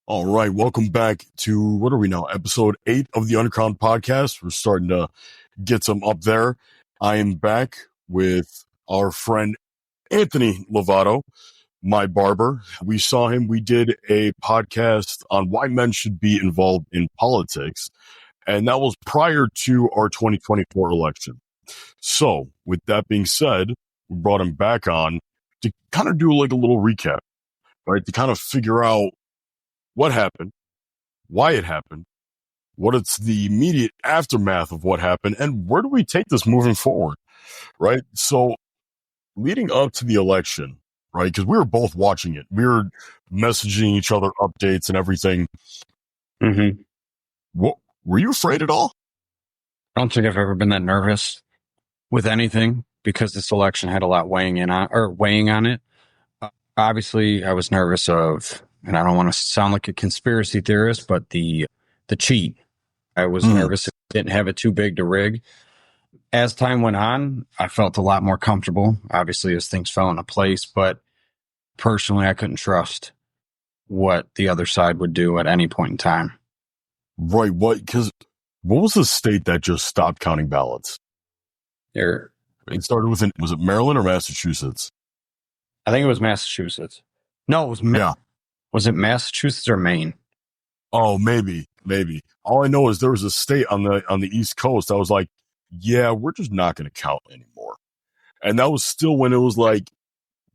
All right, welcome back to, what are we now, episode 8 of the Uncrowned Podcast. We're starting to get some up there. I am back with our friend Anthony Levato, my barber. We saw him. We did a podcast on why men should be involved in politics, and that was prior to our 2024 election. So, with that being said, we brought him back on to kind of do like a little recap, right? To kind of figure out what happened, why it happened, what it's the immediate aftermath of what happened, and where do we take this moving forward, right? So leading up to the election, right, because we were both watching it. We were messaging each other updates and everything. Mm-hmm. What, were you afraid at all? I don't think I've ever been that nervous with anything because this election had a lot weighing on it. Obviously, I was nervous of, and I don't want to sound like a conspiracy theorist, but the cheat. I was nervous. It didn't have it too big to rig. As time went on, I felt a lot more comfortable, obviously, as things fell into place. But personally, I couldn't trust what the other side would do at any point in time. Right. What was the state that just stopped counting ballots? It started with, was it Maryland or Massachusetts? I think it was Massachusetts. No, it was Was it Massachusetts or Maine? Oh, maybe. All I know is there was a state on the East Coast that was like, yeah, we're just not going to count anymore. And that was still when it was like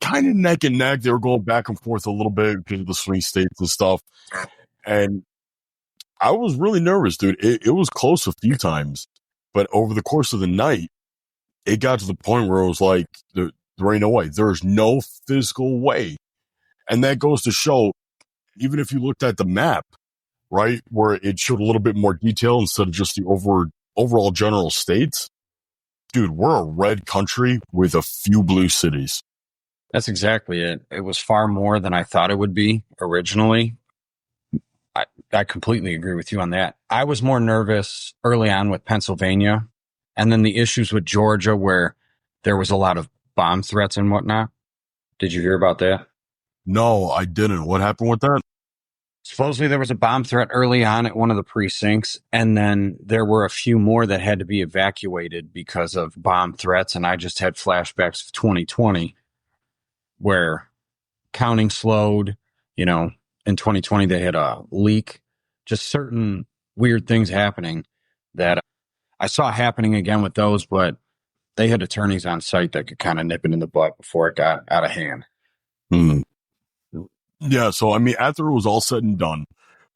kind of neck and neck. They were going back and forth a little bit because of the swing states and stuff. And I was really nervous, dude. It was close a few times, but over the course of the night, it got to the point where it was like, there ain't no way. There's no physical way. And that goes to show, even if you looked at the map, right, where it showed a little bit more detail instead of just the overall general states, dude, we're a red country with a few blue cities. That's exactly it. It was far more than I thought it would be originally. I completely agree with you on that. I was more nervous early on with Pennsylvania, and then the issues with Georgia where there was a lot of bomb threats and whatnot. Did you hear about that? No, I didn't. What happened with that? Supposedly there was a bomb threat early on at one of the precincts, and then there were a few more that had to be evacuated because of bomb threats. And I just had flashbacks of 2020 where counting slowed. You know, in 2020 they had a leak, just certain weird things happening that I saw happening again with those, but they had attorneys on site that could kind of nip it in the butt before it got out of hand. Yeah, so I mean, after it was all said and done,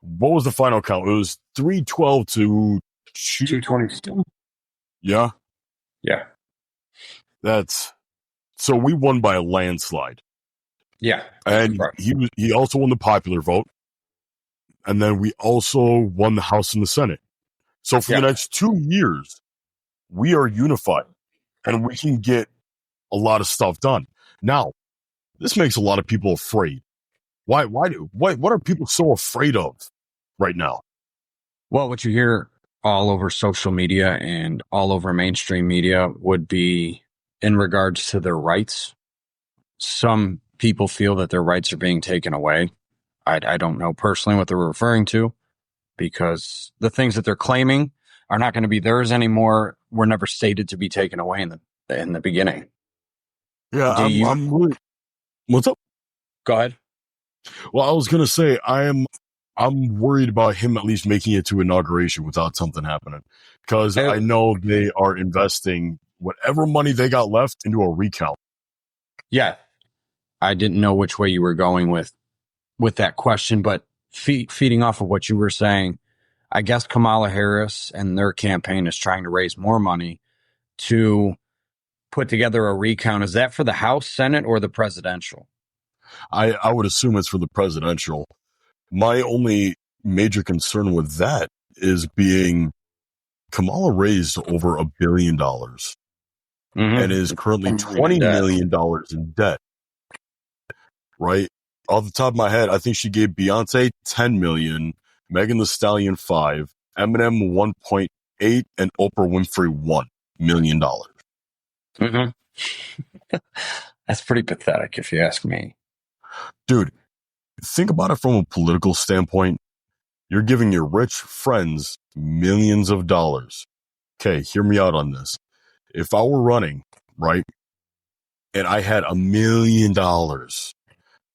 what was the final count? It was 312 to 222. Yeah. So we won by a landslide. Yeah, and right. he also won the popular vote, and then we also won the House and the Senate. So for the next 2 years, we are unified, and we can get a lot of stuff done. Now, this makes a lot of people afraid. What are people so afraid of right now? Well, what you hear all over social media and all over mainstream media would be in regards to their rights. Some people feel that their rights are being taken away. I don't know personally what they're referring to, because the things that they're claiming are not going to be theirs anymore. Were never stated to be taken away in the beginning. Yeah, I'm really. What's up? Go ahead. Well, I was gonna say I'm worried about him at least making it to inauguration without something happening, because I know they are investing whatever money they got left into a recount. Yeah, I didn't know which way you were going with that question, but feeding off of what you were saying, I guess Kamala Harris and their campaign is trying to raise more money to put together a recount. Is that for the House, Senate, or the presidential? I would assume it's for the presidential. My only major concern with that is being Kamala raised over $1 billion and is currently $20 million in debt. Right? Off the top of my head, I think she gave Beyonce $10 million, Megan Thee Stallion $5 million, Eminem $1.8 million, and Oprah Winfrey $1 million. That's pretty pathetic, if you ask me. Dude, Think about it from a political standpoint. You're giving your rich friends millions of dollars. Okay, hear me out on this. If I were running, right, and I had $1 million,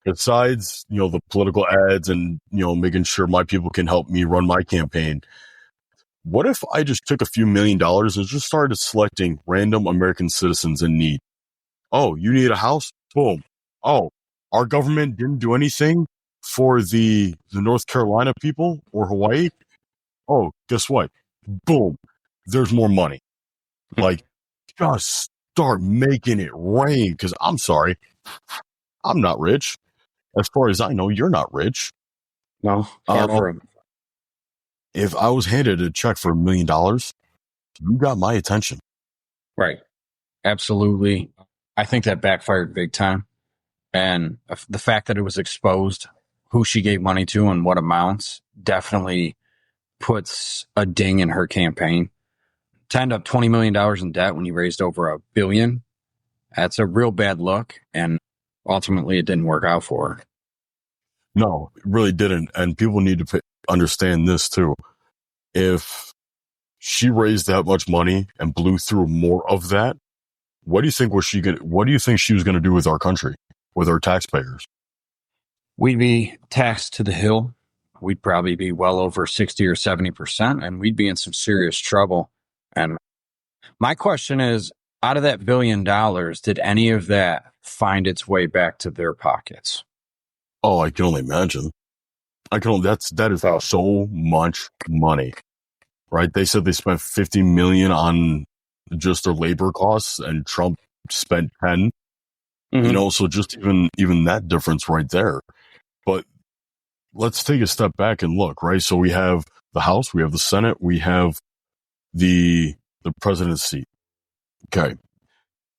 besides, the political ads and, making sure my people can help me run my campaign, what if I just took a few $1 million and just started selecting random American citizens in need? Oh, you need a house? Boom. Oh, our government didn't do anything for the North Carolina people or Hawaii? Oh, guess what? Boom. There's more money. Like, just start making it rain, because I'm sorry, I'm not rich. As far as I know, you're not rich. No, far from. If I was handed a check for $1 million, you got my attention. Right. Absolutely. I think that backfired big time. And the fact that it was exposed who she gave money to and what amounts definitely puts a ding in her campaign. To end up $20 million in debt when you raised over $1 billion, that's a real bad look. And ultimately, it didn't work out for her. No, it really didn't. And people need to understand this too. If she raised that much money and blew through more of that, what do you think she was going to do with our country, with our taxpayers? We'd be taxed to the hill. We'd probably be well over 60 or 70%, and we'd be in some serious trouble. And my question is, out of that $1 billion, did any of that find its way back to their pockets? Oh, I can only imagine. That is so much money, right? They said they spent $50 million on just their labor costs, and Trump spent 10. Mm-hmm. So just even that difference right there. But let's take a step back and look, right? So we have the House, we have the Senate, we have the president's seat. Okay.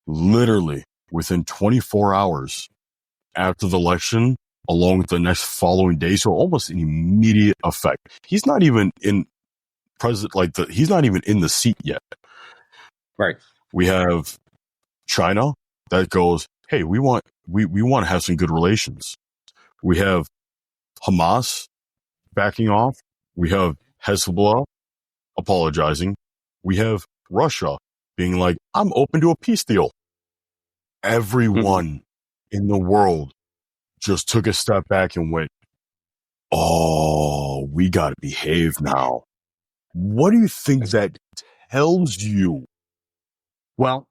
Literally within 24 hours after the election, along with the next following day, so almost an immediate effect. He's not even in he's not even in the seat yet. Right. We have China that goes, hey, we want to have some good relations. We have Hamas backing off. We have Hezbollah apologizing. We have Russia being like, I'm open to a peace deal. Everyone in the world just took a step back and went, oh, we got to behave now. What do you think that tells you? Well,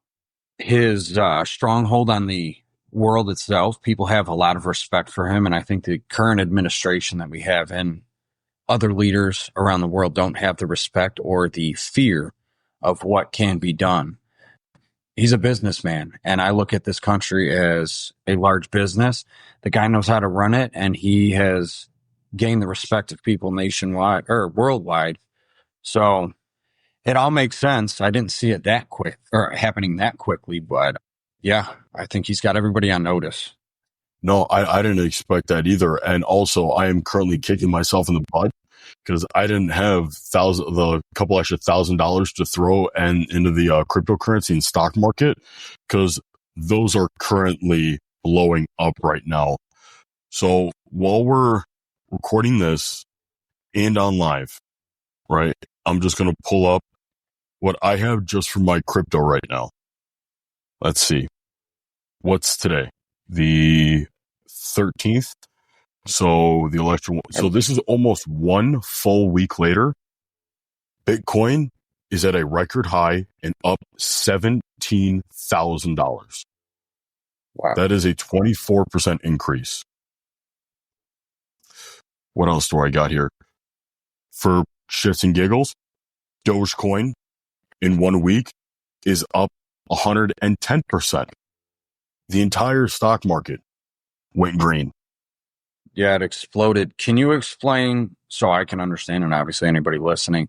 his stronghold on the world itself, people have a lot of respect for him. And I think the current administration that we have and other leaders around the world don't have the respect or the fear of what can be done. He's a businessman, and I look at this country as a large business. The guy knows how to run it, and he has gained the respect of people nationwide or worldwide. So it all makes sense. I didn't see it that quick or happening that quickly, but yeah, I think he's got everybody on notice. No, I didn't expect that either. And also, I am currently kicking myself in the butt because I didn't have the couple extra $1,000 to throw into the cryptocurrency and stock market, because those are currently blowing up right now. So while we're recording this and on live, right, I'm just going to pull up what I have just for my crypto right now. Let's see. What's today? The 13th. So the election. So this is almost one full week later. Bitcoin is at a record high and up $17,000. Wow. That is a 24% increase. What else do I got here? For shits and giggles, Dogecoin in 1 week is up 110%. The entire stock market went green. Yeah, it exploded. Can you explain, so I can understand, and obviously anybody listening,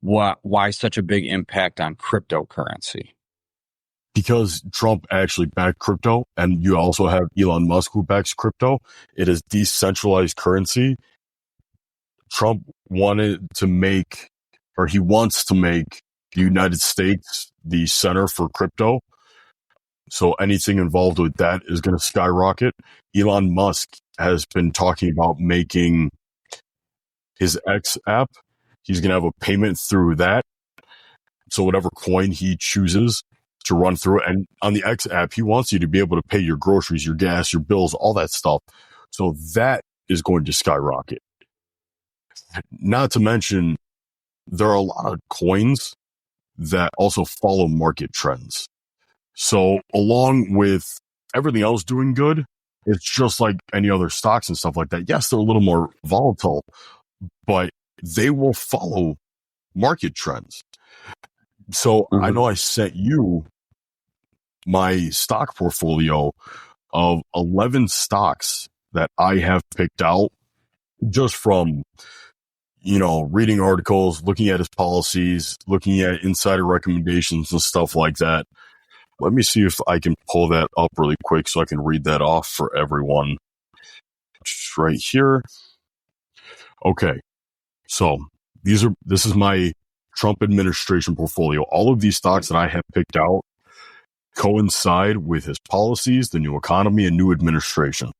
why such a big impact on cryptocurrency? Because Trump actually backed crypto, and you also have Elon Musk who backs crypto. It is decentralized currency. Trump wanted to make, or he wants to make, the United States the center for crypto. So anything involved with that is going to skyrocket. Elon Musk has been talking about making his X app. He's going to have a payment through that. So whatever coin he chooses to run through, and on the X app, he wants you to be able to pay your groceries, your gas, your bills, all that stuff. So that is going to skyrocket. Not to mention, there are a lot of coins that also follow market trends. So along with everything else doing good, it's just like any other stocks and stuff like that. Yes, they're a little more volatile, but they will follow market trends. So I know I sent you my stock portfolio of 11 stocks that I have picked out just from, reading articles, looking at his policies, looking at insider recommendations and stuff like that. Let me see if I can pull that up really quick so I can read that off for everyone. Just right here. Okay. So this is my Trump administration portfolio. All of these stocks that I have picked out coincide with his policies, the new economy, and new administration.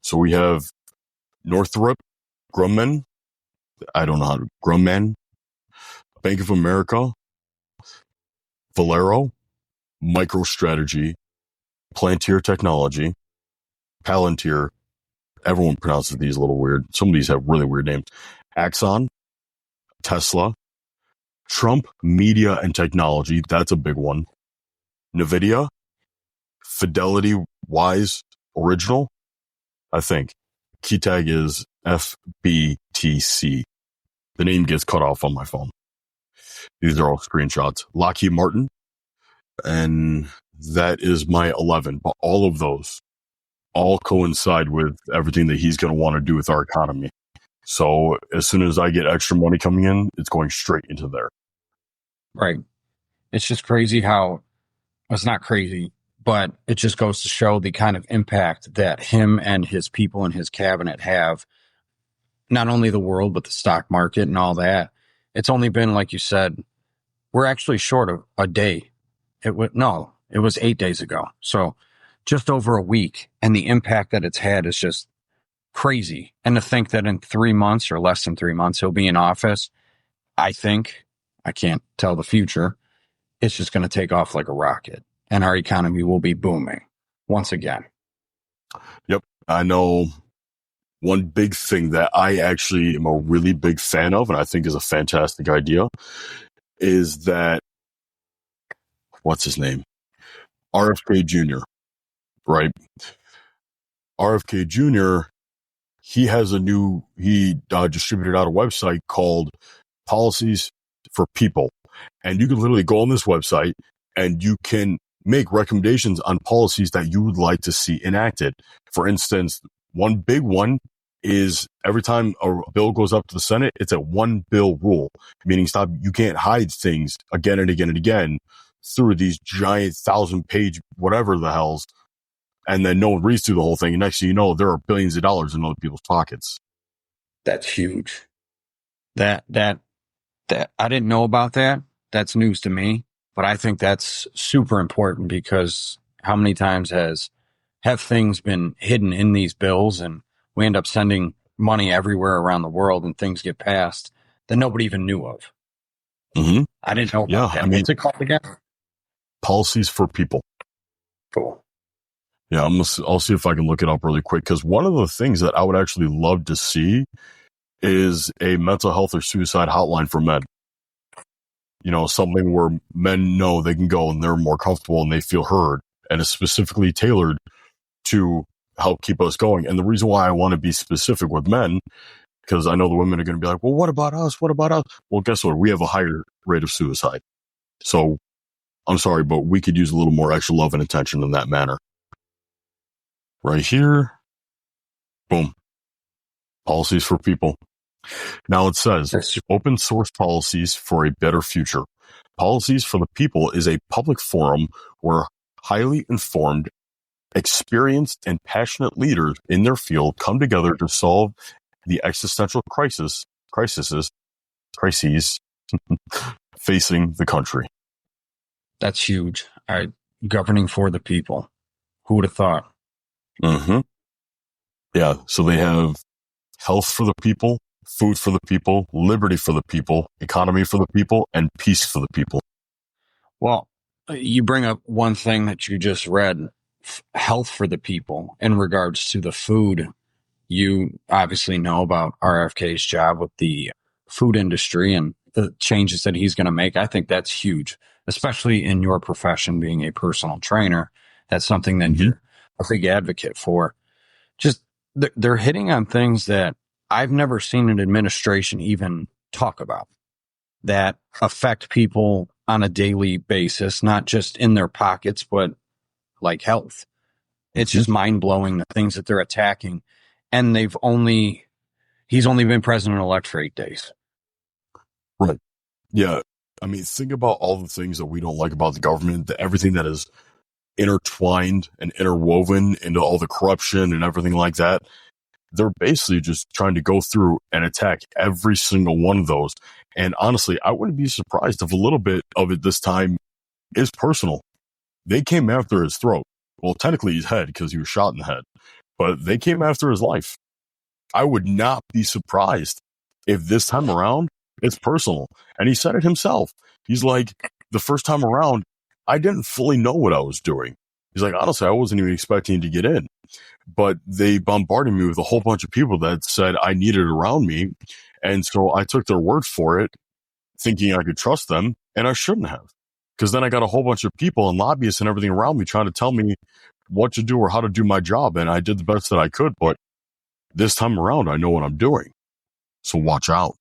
So we have Northrop Grumman. I don't know how to Grumman. Bank of America. Valero. MicroStrategy. Palantir Technology. Palantir. Everyone pronounces these a little weird. Some of these have really weird names. Axon. Tesla. Trump Media and Technology. That's a big one. NVIDIA. Fidelity Wise Original. I think. Key tag is FBTC. The name gets cut off on my phone. These are all screenshots. Lockheed Martin. And that is my 11. But all of those all coincide with everything that he's going to want to do with our economy. So as soon as I get extra money coming in, it's going straight into there. Right. It's just crazy how, it's not crazy, but it just goes to show the kind of impact that him and his people in his cabinet have, not only the world, but the stock market and all that. It's only been, like you said, we're actually short of a day. It was 8 days ago. So just over a week. And the impact that it's had is just crazy. And to think that in 3 months or less than 3 months, he'll be in office, I can't tell the future. It's just going to take off like a rocket and our economy will be booming once again. Yep. I know one big thing that I actually am a really big fan of, and I think is a fantastic idea, is that, what's his name? RFK Jr., right? RFK Jr., he distributed out a website called Policies for People. And you can literally go on this website and you can make recommendations on policies that you would like to see enacted. For instance, one big one is every time a bill goes up to the Senate, it's a one bill rule, meaning you can't hide things again and again and again through these giant 1,000-page whatever the hells, and then no one reads through the whole thing. And next thing you know, there are billions of dollars in other people's pockets. That's huge. That I didn't know about that. That's news to me, but I think that's super important because how many times have things been hidden in these bills and we end up sending money everywhere around the world and things get passed that nobody even knew of. Mm-hmm. I didn't know about that. What's it called again? Policies for People. Cool. Yeah, I'll see if I can look it up really quick, because one of the things that I would actually love to see is a mental health or suicide hotline for men. Something where men know they can go and they're more comfortable and they feel heard, and it's specifically tailored to help keep us going. And the reason why I want to be specific with men, because I know the women are going to be like, well, what about us? What about us? Well, guess what? We have a higher rate of suicide. So I'm sorry, but we could use a little more extra love and attention in that manner. Right here. Boom. Policies for People. Now it says, open source policies for a better future. Policies for the People is a public forum where highly informed, experienced, and passionate leaders in their field come together to solve the existential crises facing the country. That's huge. Governing for the people. Who would have thought? Mm-hmm. Yeah. So they have health for the people, food for the people, liberty for the people, economy for the people, and peace for the people. Well, you bring up one thing that you just read, health for the people in regards to the food. You obviously know about RFK's job with the food industry and the changes that he's going to make. I think that's huge, especially in your profession, being a personal trainer. That's something that you're a big advocate for. Just they're hitting on things that I've never seen an administration even talk about that affect people on a daily basis, not just in their pockets, but like health. It's just mind blowing the things that they're attacking. And he's only been president-elect for 8 days. Right. Yeah. I mean, think about all the things that we don't like about the government, everything that is intertwined and interwoven into all the corruption and everything like that. They're basically just trying to go through and attack every single one of those. And honestly, I wouldn't be surprised if a little bit of it this time is personal. They came after his throat. Well, technically his head, because he was shot in the head, but they came after his life. I would not be surprised if this time around it's personal. And he said it himself. He's like, the first time around, I didn't fully know what I was doing. He's like, honestly, I wasn't even expecting to get in. But they bombarded me with a whole bunch of people that said I needed it around me. And so I took their word for it, thinking I could trust them, and I shouldn't have. Because then I got a whole bunch of people and lobbyists and everything around me trying to tell me what to do or how to do my job. And I did the best that I could. But this time around, I know what I'm doing. So watch out.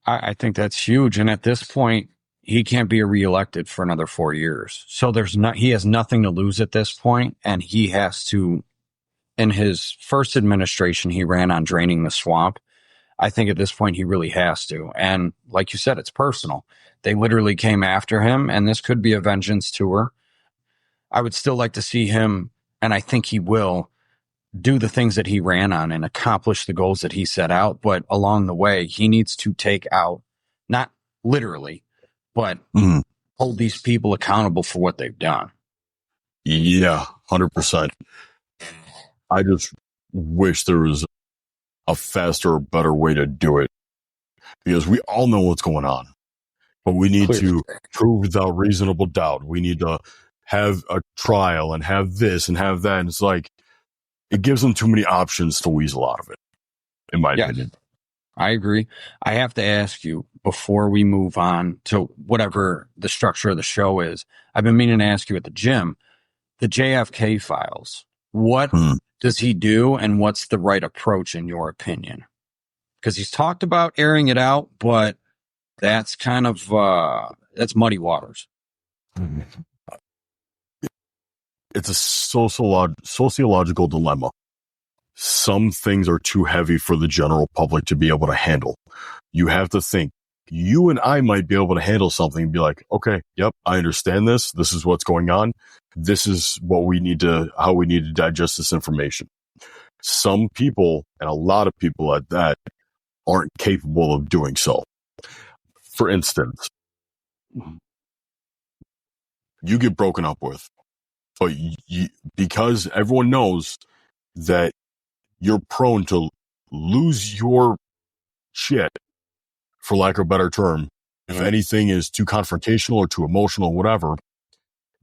I think that's huge. And at this point, he can't be reelected for another 4 years. So he has nothing to lose at this point, and he has to. In his first administration, he ran on draining the swamp. I think at this point he really has to. And like you said, it's personal. They literally came after him, and this could be a vengeance tour. I would still like to see him, and I think he will, do the things that he ran on and accomplish the goals that he set out. But along the way, he needs to take out, not literally, but hold these people accountable for what they've done. Yeah, 100%. I just wish there was a faster or better way to do it, because we all know what's going on, but we need to prove without reasonable doubt. We need to have a trial and have this and have that. And it's like, it gives them too many options to weasel out of it, in my opinion. I agree. I have to ask you before we move on to whatever the structure of the show is. I've been meaning to ask you at the gym, the JFK files. What does he do, and what's the right approach in your opinion? Because he's talked about airing it out, but that's kind of that's muddy waters. It's a sociological dilemma. Some things are too heavy for the general public to be able to handle. You have to think, you and I might be able to handle something and be like, okay, yep, I understand this. This is what's going on. This is how we need to digest this information. Some people, and a lot of people at that, aren't capable of doing so. For instance, you get broken up with, but because everyone knows that you're prone to lose your shit, for lack of a better term, if anything is too confrontational or too emotional, whatever,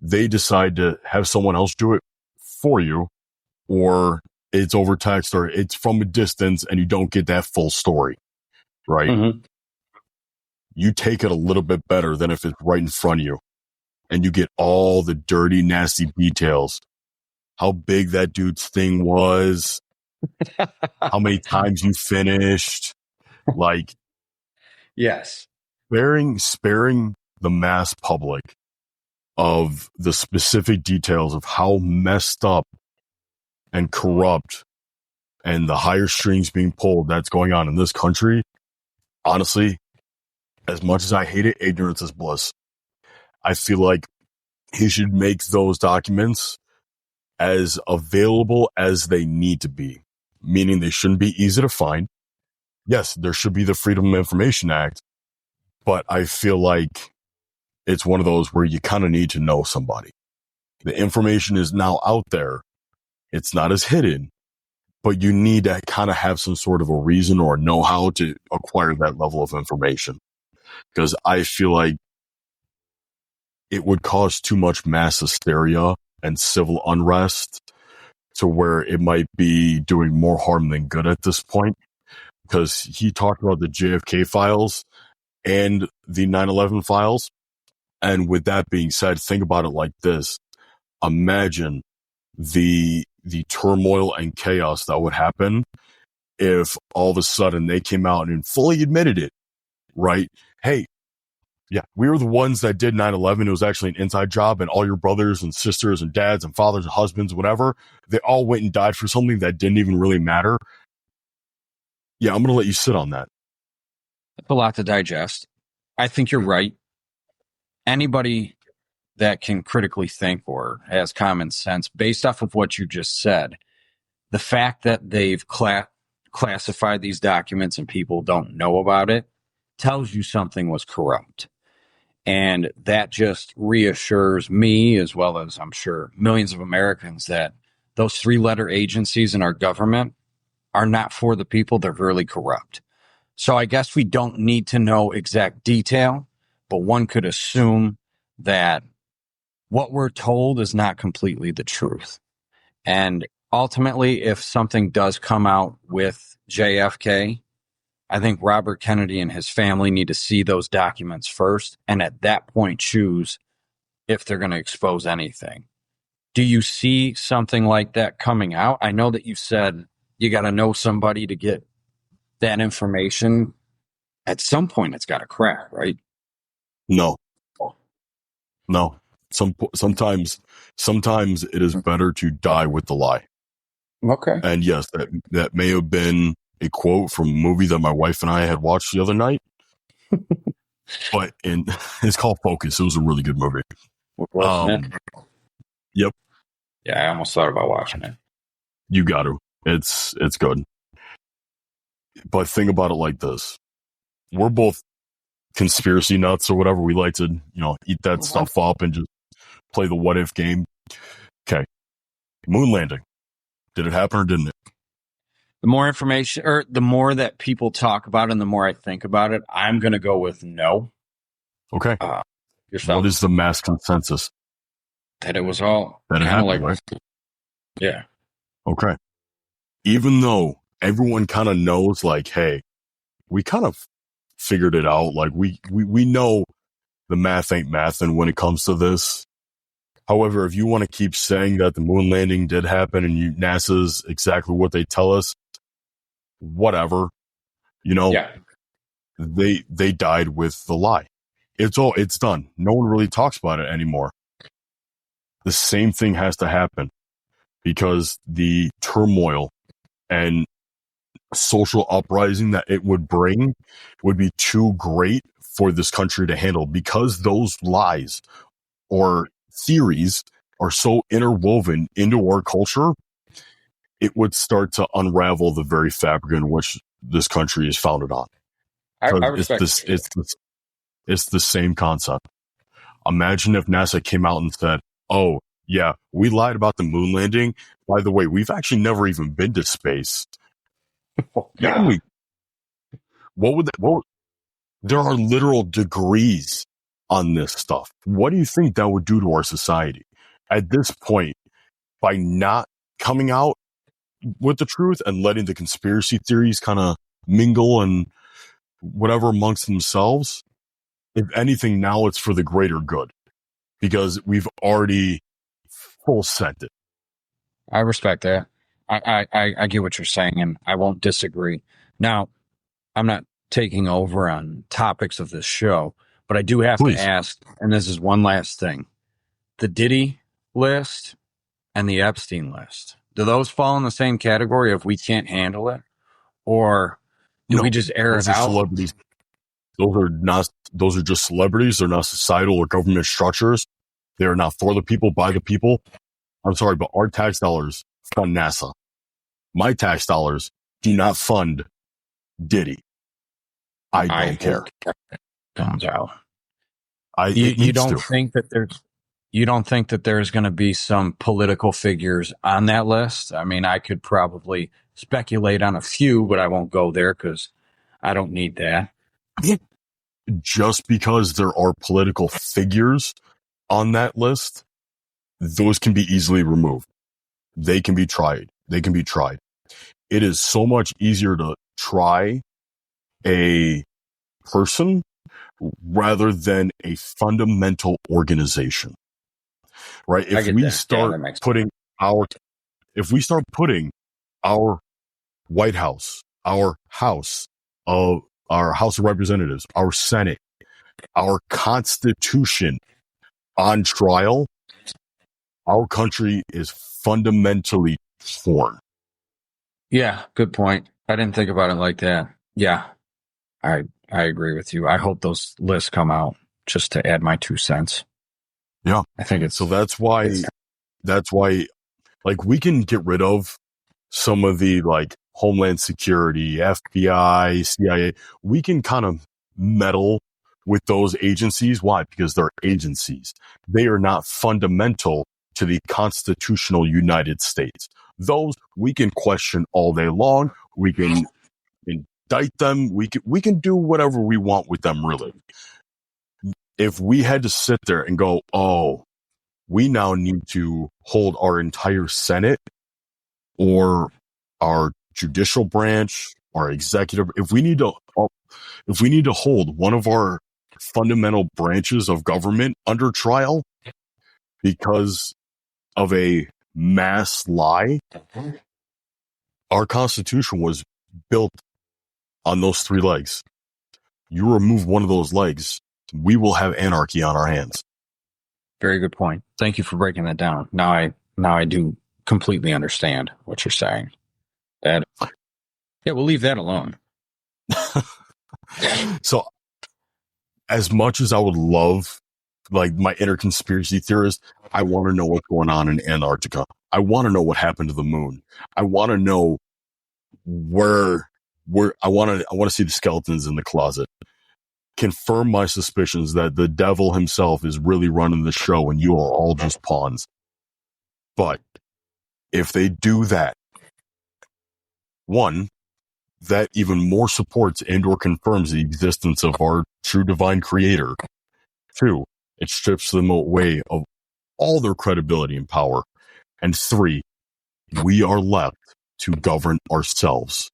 they decide to have someone else do it for you, or it's over text, or it's from a distance and you don't get that full story, right? You take it a little bit better than if it's right in front of you and you get all the dirty, nasty details. How big that dude's thing was, how many times you finished, like, yes, sparing the mass public of the specific details of how messed up and corrupt and the higher strings being pulled that's going on in this country. Honestly, as much as I hate it, ignorance is bliss. I feel like he should make those documents as available as they need to be, meaning they shouldn't be easy to find. Yes, there should be the Freedom of Information Act, but I feel like it's one of those where you kind of need to know somebody. The information is now out there. It's not as hidden. but you need to kind of have some sort of a reason or know-how to acquire that level of information. Because I feel like it would cause too much mass hysteria and civil unrest to where it might be doing more harm than good at this point. Because he talked about the JFK files and the 9/11 files. And with that being said, think about it like this. Imagine the turmoil and chaos that would happen if all of a sudden they came out and fully admitted it, right? Hey, yeah, we were the ones that did 9/11. It was actually an inside job, and all your brothers and sisters and dads and fathers and husbands, whatever, they all went and died for something that didn't even really matter. Yeah, I'm going to let you sit on that. That's a lot to digest. I think you're right. Anybody that can critically think or has common sense, based off of what you just said, the fact that they've classified these documents and people don't know about it tells you something was corrupt. And that just reassures me, as well as I'm sure millions of Americans, that those 3-letter agencies in our government are not for the people. They're really corrupt. So I guess we don't need to know exact detail, but one could assume that what we're told is not completely the truth. And ultimately, if something does come out with JFK, I think Robert Kennedy and his family need to see those documents first, and at that point choose if they're going to expose anything. Do you see something like that coming out? I know that you said you got to know somebody to get that information. At some point, it's got to crack, right? No. Sometimes it is better to die with the lie. Okay. And yes, that may have been a quote from a movie that my wife and I had watched the other night. But it's called Focus. It was a really good movie. Yep. Yeah, I almost thought about watching it. You got to. It's good. But think about it like this. We're both conspiracy nuts or whatever. We like to, eat that stuff up and just play the what if game. Okay. Moon landing. Did it happen or didn't it? The more information, or the more that people talk about it and the more I think about it, I'm going to go with no. Okay. Yourself. What is the mass consensus? That it was all that it happened, right? Yeah. Okay. Even though everyone kind of knows, like, hey, we kind of figured it out. Like, we know the math ain't math, and when it comes to this. However, if you want to keep saying that the moon landing did happen and NASA's exactly what they tell us, whatever, they died with the lie. It's done. No one really talks about it anymore. The same thing has to happen because the turmoil and social uprising that it would bring would be too great for this country to handle, because those lies or theories are so interwoven into our culture. It would start to unravel the very fabric in which this country is founded on. I respect it's the same concept. Imagine if NASA came out and said, oh, yeah, we lied about the moon landing. By the way, we've actually never even been to space. Yeah. What would that, there are literal degrees on this stuff. What do you think that would do to our society? At this point, by not coming out with the truth and letting the conspiracy theories kind of mingle and whatever amongst themselves, if anything, now it's for the greater good, because we've already full sent it. I respect that. I get what you're saying, and I won't disagree. Now, I'm not taking over on topics of this show, but I do have to ask, and this is one last thing. The Diddy list and the Epstein list, do those fall in the same category if we can't handle it? Or do we just air it out? Celebrities. Those are just celebrities. They're not societal or government structures. They are not for the people, by the people. I'm sorry, but our tax dollars fund NASA. My tax dollars do not fund Diddy. I don't care. Comes out. You don't think that there's going to be some political figures on that list? I mean, I could probably speculate on a few, but I won't go there because I don't need that. Just because there are political figures on that list, those can be easily removed. They can be tried. It is so much easier to try a person rather than a fundamental organization, right? If we start putting our White House, our House of Representatives, our Senate, our Constitution on trial, our country is fundamentally torn. Yeah, good point. I didn't think about it like that. Yeah, I agree with you. I hope those lists come out just to add my 2 cents. Yeah. I think it's... So that's why, like, we can get rid of some of the, like, Homeland Security, FBI, CIA. We can kind of meddle with those agencies. Why? Because they're agencies. They are not fundamental to the constitutional United States. Those we can question all day long. We can indict them. We can do whatever we want with them, really. If we had to sit there and go, oh, we now need to hold our entire Senate or our judicial branch, our executive, if we need to hold one of our fundamental branches of government under trial because of a mass lie, our Constitution was built on those 3 legs. You remove one of those legs, we will have anarchy on our hands. Very good point. Thank you for breaking that down. Now I do completely understand what you're saying. Yeah, we'll leave that alone. So, as much as I would love, like, my inner conspiracy theorist, I want to know what's going on in Antarctica. I want to know what happened to the moon. I want to know where I want to see the skeletons in the closet. Confirm my suspicions that the devil himself is really running the show and you are all just pawns. But if they do that, one, that even more supports and or confirms the existence of our true divine creator. 2, it strips them away of all their credibility and power. And 3, we are left to govern ourselves.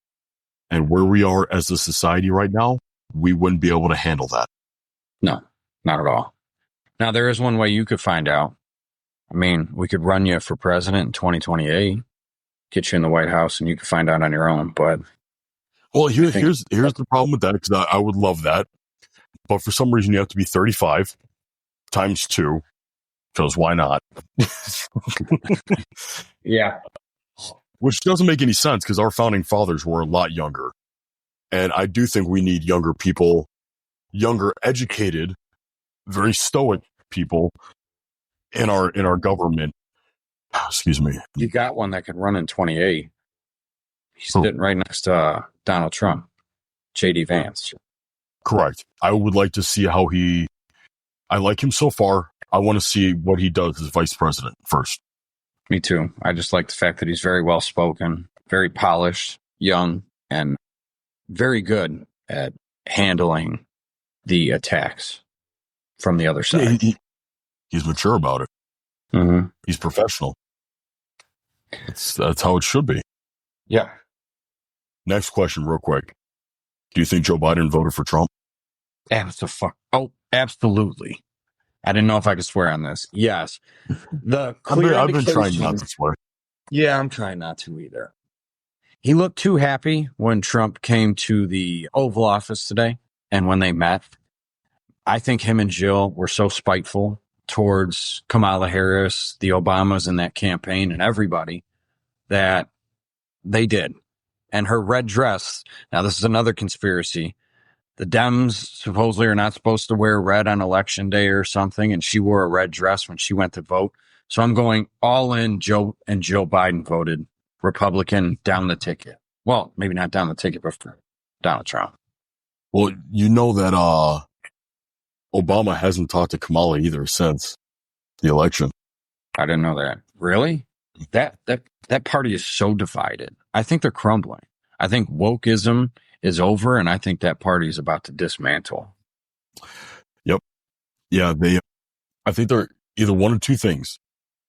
And where we are as a society right now, we wouldn't be able to handle that. No, not at all. Now, there is one way you could find out. I mean, we could run you for president in 2028, get you in the White House, and you could find out on your own. But well, here's the problem with that, because I would love that. But for some reason, you have to be 35 times 2, because why not? Yeah. Which doesn't make any sense, because our founding fathers were a lot younger. And I do think we need younger people, younger, educated, very stoic people in our government. Excuse me. You got one that could run in 28. He's sitting right next to Donald Trump, J.D. Vance. Correct. I would like to see I like him so far. I want to see what he does as vice president first. Me too. I just like the fact that he's very well spoken, very polished, young, and very good at handling the attacks from the other side. Yeah, he's mature about it. Mm-hmm. He's professional. That's how it should be. Yeah. Next question, real quick. Do you think Joe Biden voted for Trump? Absolutely. I didn't know if I could swear on this. Yes. I've been trying not to swear. Yeah, I'm trying not to either. He looked too happy when Trump came to the Oval Office today and when they met. I think him and Jill were so spiteful towards Kamala Harris, the Obamas in that campaign, and everybody that they did. And her red dress, now this is another conspiracy. The Dems supposedly are not supposed to wear red on election day or something, and she wore a red dress when she went to vote. So I'm going all in. Joe Biden voted Republican down the ticket. Well, maybe not down the ticket, but for Donald Trump. Well, you know that Obama hasn't talked to Kamala either since the election. I didn't know that. Really? That party is so divided. I think they're crumbling. I think wokeism is over, and I think that party is about to dismantle. Yep. Yeah, I think they're either one of two things.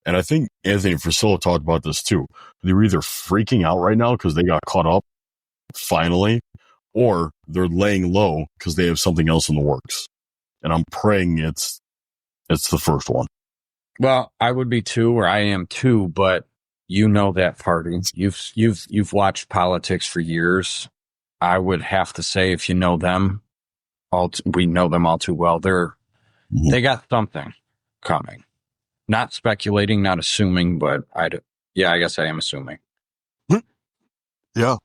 And I think Anthony Frisilla talked about this too. They're either freaking out right now because they got caught up finally, or they're laying low because they have something else in the works. And I'm praying it's the first one. Well, I would be too, or I am too, but you know that party. You've watched politics for years. I would have to say, if you know them, we know them all too well. They got something coming. Not speculating, not assuming, but I guess I am assuming. Yeah.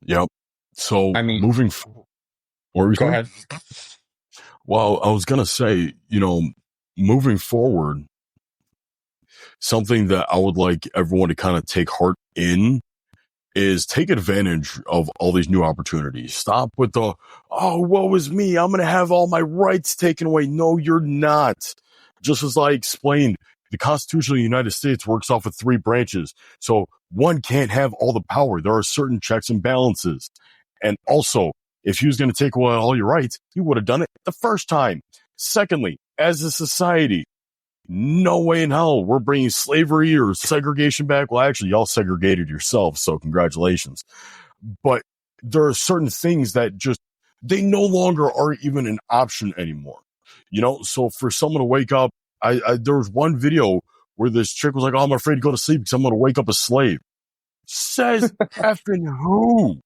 Yep. So I mean, moving forward. Go ahead. Well, I was going to say, moving forward, something that I would like everyone to kind of take heart in is take advantage of all these new opportunities. Stop with the, oh, woe is me, I'm going to have all my rights taken away. No, you're not. Just as I explained, the Constitution of the United States works off of 3 branches. So one can't have all the power. There are certain checks and balances. And also, if he was going to take away all your rights, he would have done it the first time. Secondly, as a society, no way in hell we're bringing slavery or segregation back. Well, actually, y'all segregated yourselves, so congratulations. But there are certain things that they no longer are even an option anymore. So for someone to wake up, there was one video where this chick was like, oh, I'm afraid to go to sleep because I'm going to wake up a slave. Says effing who?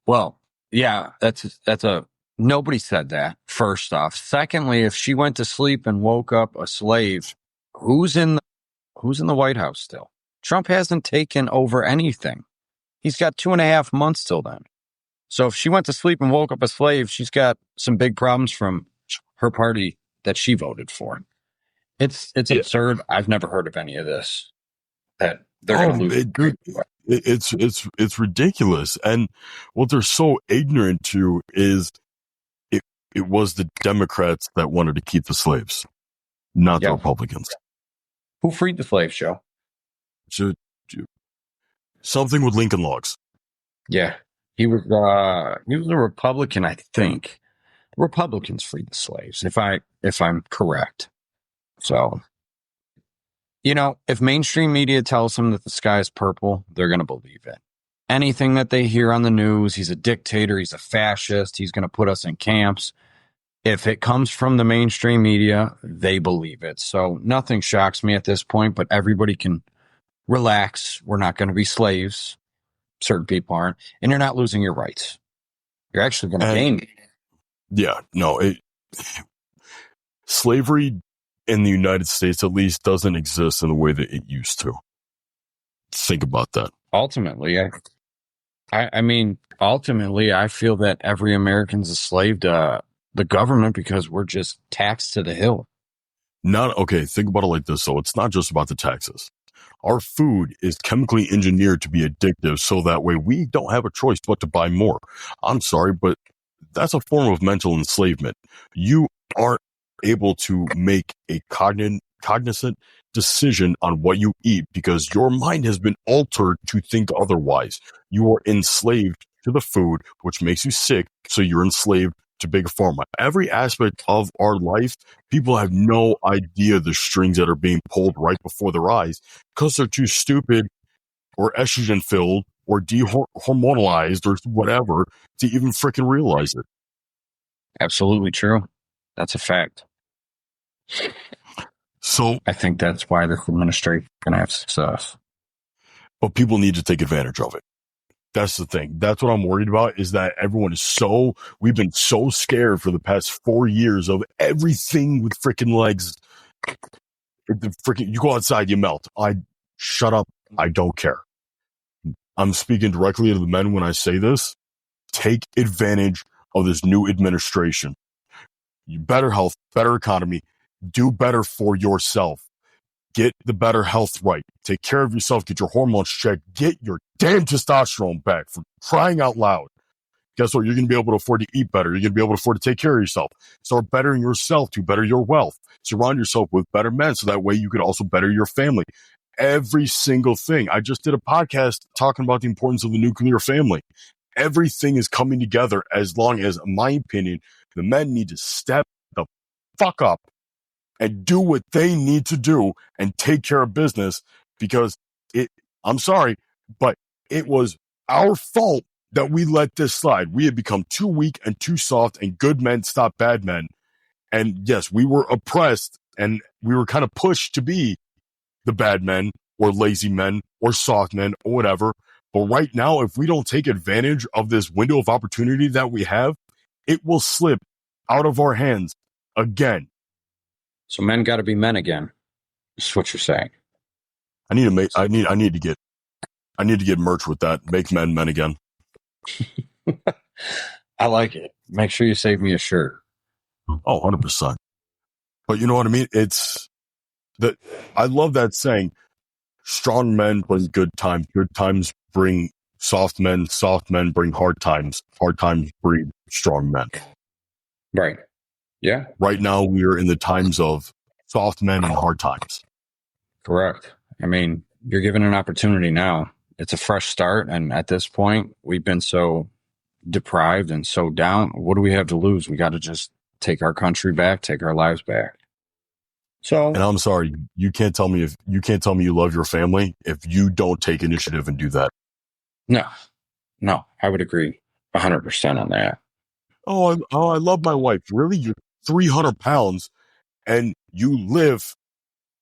Well, yeah, nobody said that, first off. Secondly, if she went to sleep and woke up a slave, who's in the White House still? Trump hasn't taken over anything. He's got 2.5 months till then. So if she went to sleep and woke up a slave, she's got some big problems from her party that she voted for. It's absurd. I've never heard of any of this. That they're going to lose. It's ridiculous. And what they're so ignorant to is it was the Democrats that wanted to keep the slaves, not the Republicans. Who freed the slaves, Joe? Something with Lincoln Logs. Yeah. He was a Republican, I think. Republicans freed the slaves, if I'm correct. So, if mainstream media tells them that the sky is purple, they're going to believe it. Anything that they hear on the news, he's a dictator, he's a fascist, he's going to put us in camps. If it comes from the mainstream media, they believe it. So nothing shocks me at this point, but everybody can relax. We're not going to be slaves. Certain people aren't. And you're not losing your rights. You're actually going to gain. Yeah, no. Slavery in the United States, at least, doesn't exist in the way that it used to. Think about that. Ultimately, I feel that every American's a slave to the government because we're just taxed to the hill. Think about it like this, though. It's not just about the taxes. Our food is chemically engineered to be addictive, so that way we don't have a choice but to buy more. I'm sorry, but that's a form of mental enslavement. You aren't able to make a cognizant decision on what you eat because your mind has been altered to think otherwise. You are enslaved to the food, which makes you sick, so you're enslaved to big pharma. Every aspect of our life, people have no idea the strings that are being pulled right before their eyes because they're too stupid or estrogen filled or dehormonalized or whatever to even freaking realize it. Absolutely true. That's a fact. So I think that's why this administration is going to have success. But people need to take advantage of it. That's the thing. That's what I'm worried about is that we've been so scared for the past 4 years of everything with freaking legs. You go outside, you melt. Shut up. I don't care. I'm speaking directly to the men when I say this. Take advantage of this new administration. Better health, better economy, do better for yourself. Get the better health right. Take care of yourself. Get your hormones checked. Get your damn testosterone back for crying out loud. Guess what? You're going to be able to afford to eat better. You're going to be able to afford to take care of yourself. Start bettering yourself to better your wealth. Surround yourself with better men so that way you can also better your family. Every single thing. I just did a podcast talking about the importance of the nuclear family. Everything is coming together as long as, in my opinion, the men need to step the fuck up and do what they need to do and take care of business, because I'm sorry, but it was our fault that we let this slide. We had become too weak and too soft, and good men stop bad men. And yes, we were oppressed and we were kind of pushed to be the bad men or lazy men or soft men or whatever. But right now, if we don't take advantage of this window of opportunity that we have, it will slip out of our hands again. So men got to be men again. That's what you're saying. I need to get merch with that. Make men men again. I like it. Make sure you save me a shirt. Oh, 100%. But you know what I mean? It's that I love that saying, strong men bring good times bring soft men bring hard times breed strong men. Right. Yeah. Right now we are in the times of soft men and hard times. Correct. I mean, you're given an opportunity now. It's a fresh start. And at this point, we've been so deprived and so down. What do we have to lose? We got to just take our country back, take our lives back. So, and I'm sorry, you can't tell me you love your family if you don't take initiative and do that. No, I would agree 100% on that. Oh, I love my wife. Really? You're 300 pounds and you live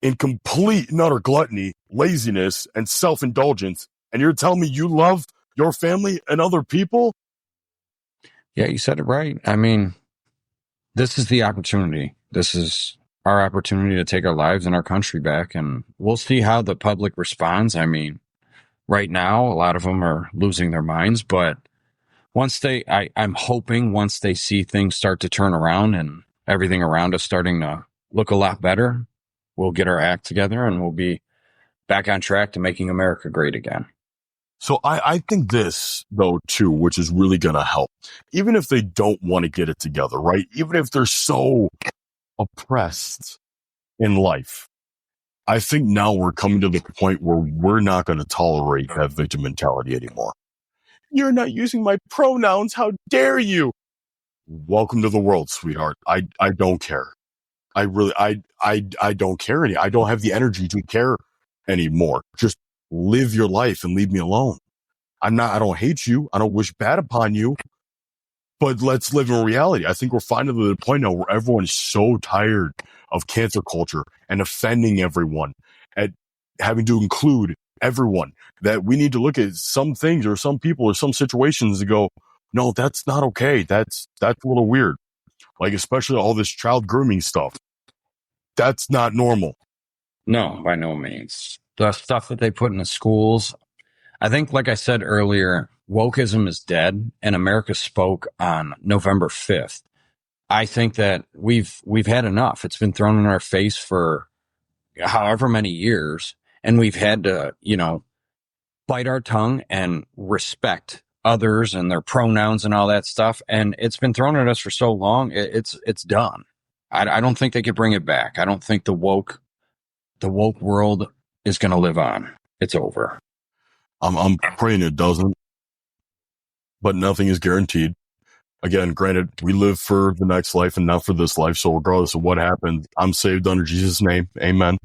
in complete and utter gluttony, laziness, and self-indulgence, and you're telling me you love your family and other people? Yeah, you said it right. I mean, this is the opportunity. This is our opportunity to take our lives and our country back, and we'll see how the public responds. I mean, right now, a lot of them are losing their minds, but I'm hoping once they see things start to turn around and everything around us starting to look a lot better, we'll get our act together and we'll be back on track to making America great again. So I think this, though, too, which is really going to help, even if they don't want to get it together, right? Even if they're so oppressed in life, I think now we're coming to the point where we're not going to tolerate that victim mentality anymore. You're not using my pronouns. How dare you? Welcome to the world, sweetheart. I don't care. I don't care I don't have the energy to care anymore. Just live your life and leave me alone. I don't hate you. I don't wish bad upon you, but let's live in reality. I think we're finally to the point now where everyone is so tired of cancer culture and offending everyone and having to include everyone that we need to look at some things or some people or some situations and go, no, that's not okay. That's a little weird. Like, especially all this child grooming stuff. That's not normal. No, by no means. The stuff that they put in the schools, I think, like I said earlier, wokeism is dead, and America spoke on November 5th. I think that we've had enough. It's been thrown in our face for however many years, and we've had to, bite our tongue and respect others and their pronouns and all that stuff. And it's been thrown at us for so long. It's done. I don't think they could bring it back. I don't think the woke world is going to live on. It's over. I'm praying it doesn't, but nothing is guaranteed. Again, granted, we live for the next life and not for this life. So regardless of what happens, I'm saved under Jesus' name. Amen.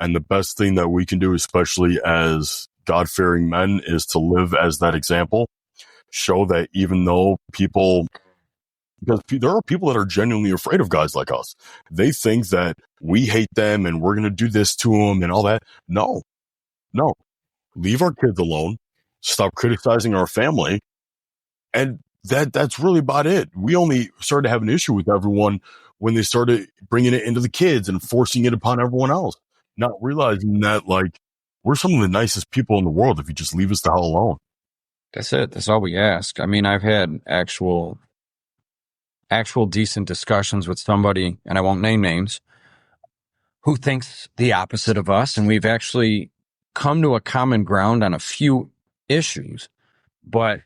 And the best thing that we can do, especially as God-fearing men, is to live as that example. Show that even though because there are people that are genuinely afraid of guys like us. They think that we hate them and we're going to do this to them and all that. No. Leave our kids alone. Stop criticizing our family. And that's really about it. We only started to have an issue with everyone when they started bringing it into the kids and forcing it upon everyone else. Not realizing that, like, we're some of the nicest people in the world if you just leave us the hell alone. That's it. That's all we ask. I mean, I've had actual decent discussions with somebody, and I won't name names, who thinks the opposite of us. And we've actually come to a common ground on a few issues. But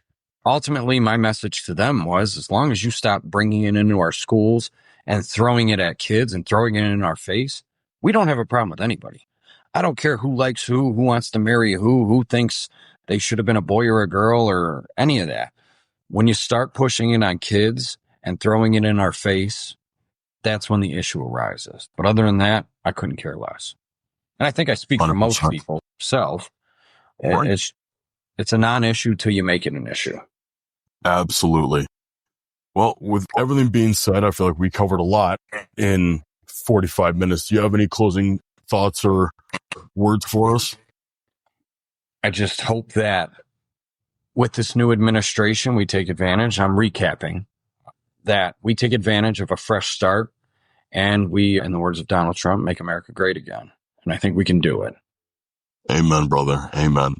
ultimately, my message to them was, as long as you stop bringing it into our schools and throwing it at kids and throwing it in our face, we don't have a problem with anybody. I don't care who likes who wants to marry who thinks they should have been a boy or a girl or any of that. When you start pushing it on kids and throwing it in our face, that's when the issue arises. But other than that, I couldn't care less. And I think I speak for most 100%. people. Self, Right. it's a non-issue till you make it an issue. Absolutely. Well, with everything being said, I feel like we covered a lot in 45 minutes. Do you have any closing thoughts or words for us? I just hope that with this new administration, we take advantage. I'm recapping that we take advantage of a fresh start and we, in the words of Donald Trump, make America great again. And I think we can do it. Amen, brother. Amen.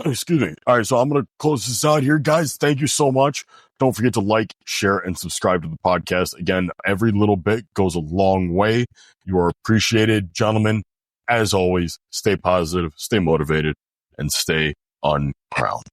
Excuse me. All right, so I'm going to close this out here. Guys, thank you so much. Don't forget to like, share, and subscribe to the podcast. Again, every little bit goes a long way. You are appreciated. Gentlemen, as always, stay positive, stay motivated, and stay uncrowned.